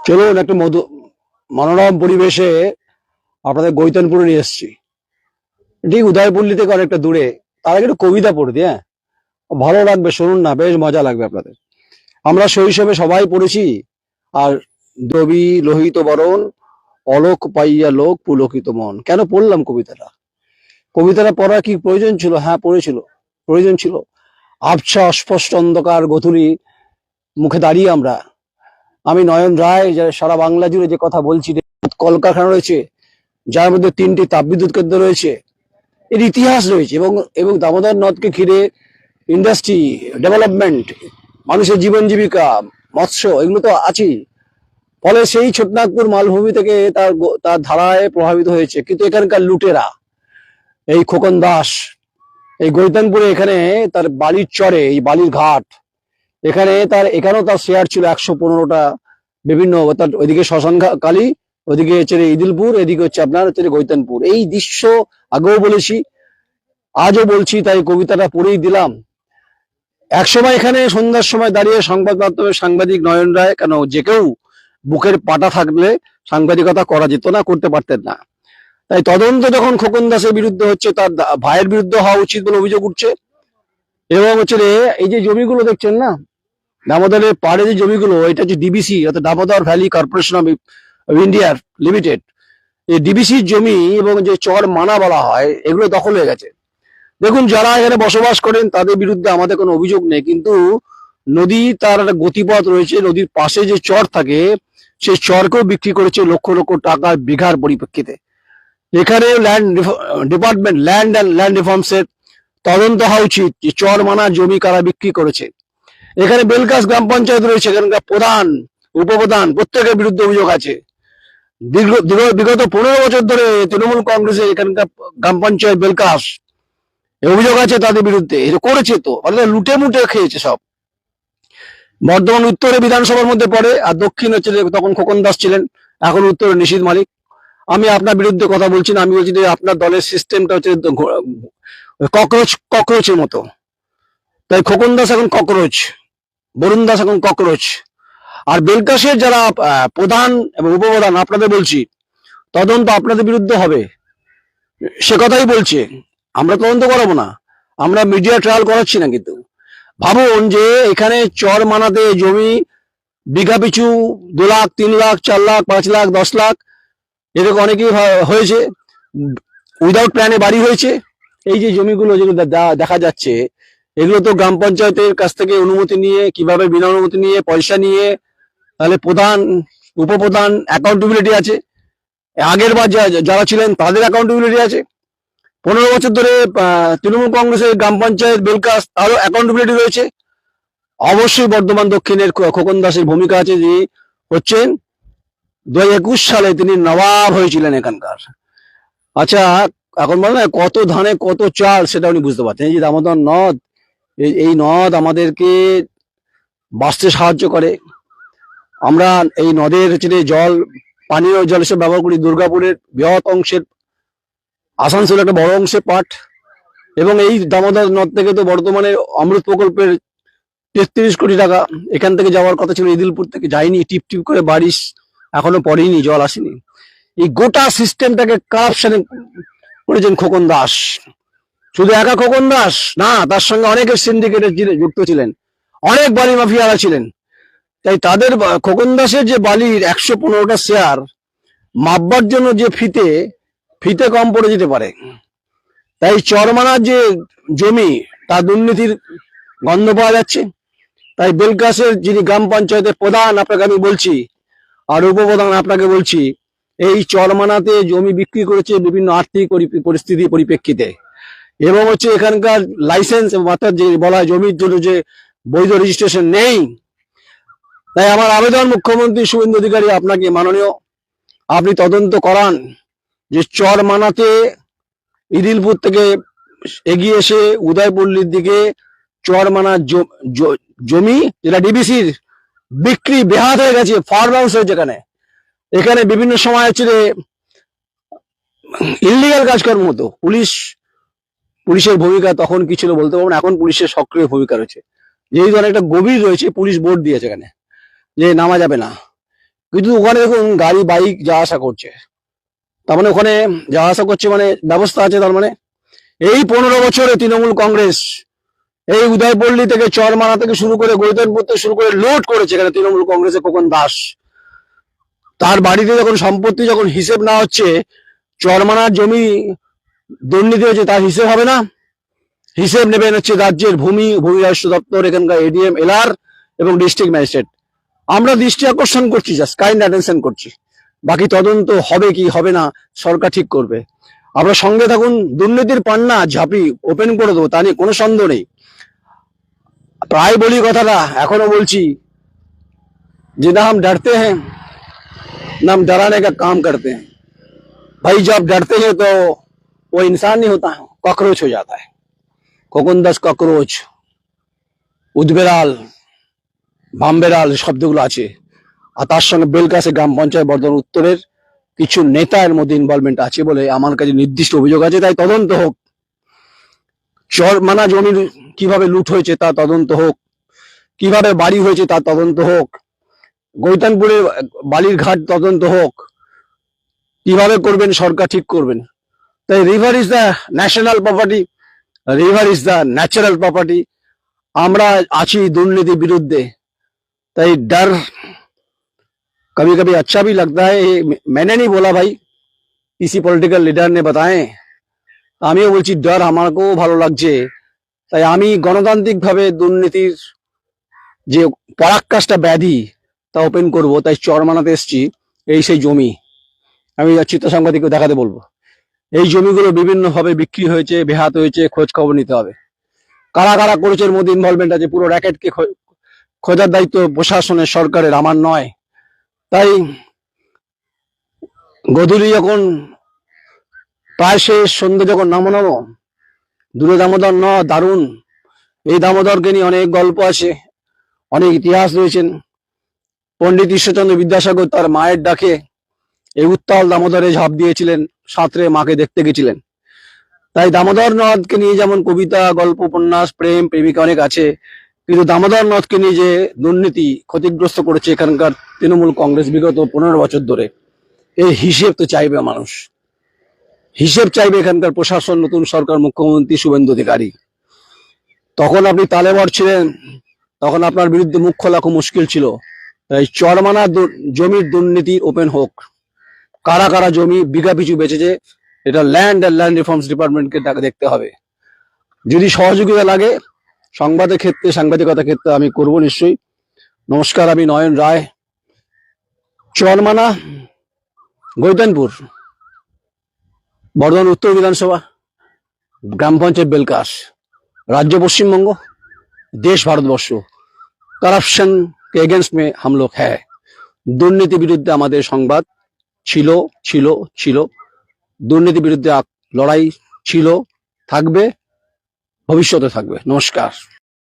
চলুন একটু মনোরম পরিবেশে আপনাদের গৈতনপুরে নিয়ে এসেছি। ঠিক উদয়পল্লী থেকে অনেকটা দূরে। তার আগে একটু কবিতা পড়ে দিই, হ্যাঁ, ভালো লাগবে, শুনুন না, বেশ মজা লাগবে আপনাদের। আমরা শৈশবে সবাই পড়েছি। আর দবি লোহিত বরণ, অলোক পাইয়া লোক পুলকিত মন। কেন পড়লাম কবিতাটা? কবিতাটা পড়ার কি প্রয়োজন ছিল? হ্যাঁ, পড়েছিল, প্রয়োজন ছিল। আবছা অস্পষ্ট অন্ধকার গধূলি মুখে দাঁড়িয়ে আমি নয়ন রায়, যারা সারা বাংলা জুড়ে যে কথা বলছি, কলকারখানা রয়েছে, যার মধ্যে 3টি তাপবিদ্যুৎ কেন্দ্র রয়েছে, এর ইতিহাস রয়েছে, এবং এবং দামোদর নদকে ঘিরে ইন্ডাস্ট্রি ডেভেলপমেন্ট, মানুষের জীবন জীবিকা, মৎস্য, এগুলো তো আছেই। ফলে সেই ছোটনাগপুর মালভূমি থেকে তার ধারায় প্রভাবিত হয়েছে। কিন্তু এখানকার লুটেরা, এই খোকন দাস, এই গৈতানপুরে, এখানে তার বালির চরে, এই বালির ঘাট, এখানেও তার শেয়ার ছিল 115টা। বিভিন্ন, অর্থাৎ ওইদিকে শ্মশান কালী, ওইদিকে হচ্ছে ইদিলপুর, এদিকে হচ্ছে আপনার হচ্ছে গৈতানপুর। এই দৃশ্য আগেও বলেছি, আজও বলছি, তাই কবিতাটা পড়েই দিলাম। একসময় এখানে সন্ধ্যার সময় দাঁড়িয়ে সংবাদ মাধ্যমের সাংবাদিক নয়ন রায়, কেন যে কেউ বুকের পাটা থাকলে সাংবাদিকতা করা যেত না, করতে পারতেন না। তাই তদন্ত যখন খোকন দাসের বিরুদ্ধে হচ্ছে, তার ভাইয়ের বিরুদ্ধে হওয়া উচিত বলে অভিযোগ উঠছে। এবং হচ্ছে এই যে জমিগুলো দেখছেন না, দামোদরের পাড়ে যে জমিগুলো, এটা হচ্ছে ডিবিসি, অর্থাৎ Damodar valley corporation of India limited. এই ডিবিসির জমি এবং যে চর মানা বলা হয়, এগুলো দখল হয়ে গেছে। দেখুন, যারা এখানে বসবাস করেন তাদের বিরুদ্ধে আমাদের কোনো অভিযোগ নেই, কিন্তু নদী, তার একটা গতিপথ রয়েছে, নদীর পাশে যে চর থাকে, সেই চরকেও বিক্রি করেছে লক্ষ লক্ষ টাকার বিঘার পরিপ্রেক্ষিতে। এখানে ল্যান্ড অ্যান্ড ল্যান্ড রিফর্মসের তদন্ত হওয়া উচিত, যে চর মানা জমি কারা বিক্রি করেছে। এখানে বেলগাছ গ্রাম পঞ্চায়েত রয়েছে, এখানকার প্রধান, উপপ্রধান, প্রত্যেকের বিরুদ্ধে অভিযোগ আছে। বিগত 15 বছর ধরে তৃণমূল কংগ্রেসের এখানকার গ্রাম পঞ্চায়েত বেলগাছ, অভিযোগ আছে তাদের বিরুদ্ধে। এটা করেছে তো, লুটে মুটে খেয়েছে সব। বর্ধমান উত্তরে বিধানসভার মধ্যে পড়ে, আর দক্ষিণ হচ্ছে, তখন খোকন দাস ছিলেন, এখন উত্তরে নিশীথ মালিক। আমি আপনার বিরুদ্ধে কথা বলছি না, আমি বলছি যে আপনার দলের সিস্টেমটা হচ্ছে ককরোচের মতো। তাই খোকন দাস এখন ককরোচ, বরুণ দাস এখন ককরোচ। আর বেলগাছের যারা প্রধান এবং উপপ্রধান, আপনাদের বলছি, তদন্ত আপনাদের বিরুদ্ধে হবে, সে কথাই বলছে। আমরা তদন্ত করাবো না, আমরা মিডিয়া ট্রায়াল করাচ্ছি না। কিন্তু ভাবুন যে এখানে চর মানাতে জমি বিঘা পিছু 2 লাখ, 3 লাখ, 4 লাখ, 5 লাখ, 10 লাখ, এরকম অনেকেই হয়েছে। উইদাউট প্ল্যানে বাড়ি হয়েছে। এই যে জমিগুলো যেগুলো দেখা যাচ্ছে, এগুলো তো গ্রাম পঞ্চায়েতের কাছ থেকে অনুমতি নিয়ে, কিভাবে বিনা অনুমতি নিয়ে, পয়সা নিয়ে, তাহলে প্রধান, উপপ্রধান অ্যাকাউন্টেবিলিটি আছে, আগের বার যারা ছিলেন তাদের অ্যাকাউন্টেবিলিটি আছে। 15 বছর ধরে তৃণমূল কংগ্রেসের গ্রাম পঞ্চায়েত বেলগাছ, তারও অ্যাকাউন্টেবিলিটি রয়েছে। অবশ্যই বর্ধমান দক্ষিণের খোকন দাসের ভূমিকা আছে, যে হচ্ছেন 2021 সালে তিনি নবাব হয়েছিলেন এখানকার। আচ্ছা, এখন বলেন কত ধানে কত চাল, সেটা উনি বুঝতে পারছেন। এই যে দামোদর নদ, এই নদ আমাদেরকে বাঁচতে সাহায্য করে। আমরা এই নদের জল, পানীয় জল হিসেবে ব্যবহার করি। দুর্গাপুরের বৃহৎ অংশের, আসানসোলের একটা বড় অংশের পাট। এবং এই দামোদর নদ থেকে তো বর্তমানে অমৃত প্রকল্পের 33 কোটি টাকা এখান থেকে যাওয়ার কথা ছিল, ইদিলপুর থেকে যায়নি, টিপ টিপ করে বারিশ এখনো পড়েনি, জল আসেনি। এই গোটা সিস্টেমটাকে কারাপশনে করেছেন খোকন দাস। শুধু একা খোকন দাস না, তার সঙ্গে অনেকের সিন্ডিকেটে যুক্ত ছিলেন, অনেক বালি মাফিয়ারা ছিলেন। তাই তাদের, খোকন দাসের যে বালির 115টা শেয়ার মাপবার জন্য যে ফিতে কম পড়ে যেতে পারে। তাই চরমানার যে জমি, তা দুর্নীতির গন্ধ পাওয়া যাচ্ছে। তাই বেলগাছের যিনি গ্রাম পঞ্চায়েতের প্রধান, আপনাকে আমি বলছি, আর উপপ্রধান আপনাকে বলছি, এই চরমানাতে জমি বিক্রি করেছে বিভিন্ন আর্থিক পরিস্থিতির পরিপ্রেক্ষিতে। এবং হচ্ছে এখানকার লাইসেন্স, অর্থাৎ যে বলা হয় জমির জন্য যে বৈধ রেজিস্ট্রেশন নেই। তাই আমার আবেদন মুখ্যমন্ত্রী শুভেন্দু অধিকারী আপনাকে, মাননীয়, আপনি তদন্ত করান যে চর মানাতে ইদিলপুর থেকে এগিয়ে এসে উদয়পল্লীর দিকে চর মানার জমি, যেটা ডিবিসির, বিক্রি বেহাত হয়ে গেছে, ফার্ম হাউস হয়েছে। এখানে বিভিন্ন সময় হচ্ছে ইলিগাল কাজকর্ম হতো। পুলিশের ভূমিকা তখন কি ছিল বলতে পারবো না, এখন পুলিশের সক্রিয় ভূমিকা রয়েছে। যেহেতু অনেকটা গভীর রয়েছে, পুলিশ বোর্ড দিয়েছে এখানে যে নামা যাবে না। কিন্তু ওখানে দেখুন গাড়ি বাইক যাওয়া আসা করছে, তার মানে ওখানে যাওয়া আসা করছে মানে ব্যবস্থা আছে। তার মানে এই 15 বছরে তৃণমূল কংগ্রেস এই উদয়পল্লী থেকে চরমারা থেকে শুরু করে গৈতনপুর থেকে শুরু করে লুট করেছে এখানে তৃণমূল কংগ্রেসের খোকন দাস। তার বাড়িতে যখন সম্পত্তি যখন হিসেব না হচ্ছে, চরমানার জমি দুর্নীতি হয়েছে তার হিসেব হবে না? হিসেব নেবেন হচ্ছে রাজ্যের ভূমি রাজস্ব দপ্তর, এখানকার এডিএম, এলআর এবং ডিস্ট্রিক্ট ম্যাজিস্ট্রেট। আমরা দৃষ্টি আকর্ষণ করছি, জাস্ট কাইন্ড অ্যাটেনশন করছি। বাকি তদন্ত হবে কি হবে না সরকার ঠিক করবে। আপনারা সঙ্গে থাকুন, দুর্নীতির পান্না ঝাঁপি ওপেন করে দেবো, তা নিয়ে কোনো সন্দেহ নেই। প্রায় বলি কথাটা, এখনো বলছি যে না हम डरते हैं ना हम डराने का काम करते हैं। भाई जब डरते हैं तो वो इंसान नहीं होता है, कॉकरोच हो जाता है। খোকন দাস ককরোচ, উদবেড়াল, বামবেড়াল শব্দগুলো আছে। আর তার সঙ্গে বেলকাছে গ্রাম পঞ্চায়েত বর্ধমান উত্তরের কিছু নেতা এর মধ্যে ইনভলভমেন্ট আছে বলে আমার কাছে নির্দিষ্ট অভিযোগ আছে। তাই তদন্ত হোক, চরমানা জমির কিভাবে লুট হয়েছে তা তদন্ত হোক, কিভাবে বাড়ি হয়েছে তা তদন্ত হোক, গৈতানপুরে বালির ঘাট তদন্ত হোক। কিভাবে করবেন সরকার ঠিক করবেন। তাই river is the national property, river is the natural property. আমরা আছি দুর্নীতির বিরুদ্ধে। তাই डर कभी कभी अच्छा भी लगता है। मैंने नहीं बोला भाई, किसी पॉलिटिकल लीडर ने बताए। আমিও বলছি ডর আমাকেও ভালো লাগছে। তাই আমি গণতান্ত্রিক ভাবে দুর্নীতির যে পরাকাষ্ঠা ব্যাধি তা ওপেন করব। তাই চরমানাতে এসছি, এই সেই জমি। আমি চিত্র সাংবাদিককে দেখাতে বলবো। এই জমিগুলো বিভিন্ন ভাবে বিক্রি হয়েছে, বেহাত হয়েছে, খোঁজ খবর নিতে হবে। কারা কারা করেছে এর মধ্যে ইনভলভমেন্ট আছে, পুরো র্যাকেটকে খোঁজার দায়িত্ব প্রশাসনের, সরকারের, আমার নয়। তাই গধূলি যখন প্রায় শেষ, সন্ধ্যে যখন নামো দূরে দামোদর দারুণ। এই দামোদরকে নিয়ে অনেক গল্প আছে, অনেক ইতিহাস রয়েছেন। পণ্ডিত ঈশ্বরচন্দ্র বিদ্যাসাগর তার মায়ের ডাকে এই উত্তাল দামোদরে ঝাঁপ দিয়েছিলেন, সাঁতরে মাকে দেখতে গেছিলেন। তাই দামোদর নদকে নিয়ে যেমন কবিতা, গল্প, উপন্যাস, প্রেম, প্রেমিকা অনেক আছে, কিন্তু দামোদর নদকে নিয়ে যে দুর্নীতি ক্ষতিগ্রস্ত করেছে এখানকার তৃণমূল কংগ্রেস বিগত 15 বছর ধরে, এই হিসেব তো চাইবে মানুষ, হিসেব চাইবে এখানকার প্রশাসন, নতুন সরকার, মুখ্যমন্ত্রী শুভেন্দু অধিকারী। তখন আপনি তালেবর ছিলেন, তখন আপনার বিরুদ্ধে মুখ খোলা খুব মুশকিল ছিল। তাই চরমানা জমির দুর্নীতি ওপেন হোক। কারা কারা জমি বিঘা পিছু বেচেছে এটা ল্যান্ড অ্যান্ড ল্যান্ড রিফর্মস ডিপার্টমেন্টকে দেখতে হবে। যদি সহযোগিতা লাগে সংবাদের ক্ষেত্রে, সাংবাদিকতার ক্ষেত্রে আমি করব নিশ্চয়ই। নমস্কার, আমি নয়ন রায়, চরমানা, গৈতানপুর, বর্ধমান উত্তর विधानसभा, গ্রাম পঞ্চায়েত বেলকাস, राज्य पश्चिमबंग, देश भारतवर्ष। करप्शन के अगेंस्ट में हम लोग है। দুর্নীতি বিরুদ্ধে আমাদের সংবাদ ছিল, দুর্নীতি বিরুদ্ধে লড়াই ছিল, থাকবে, ভবিষ্যতে থাকবে। নমস্কার।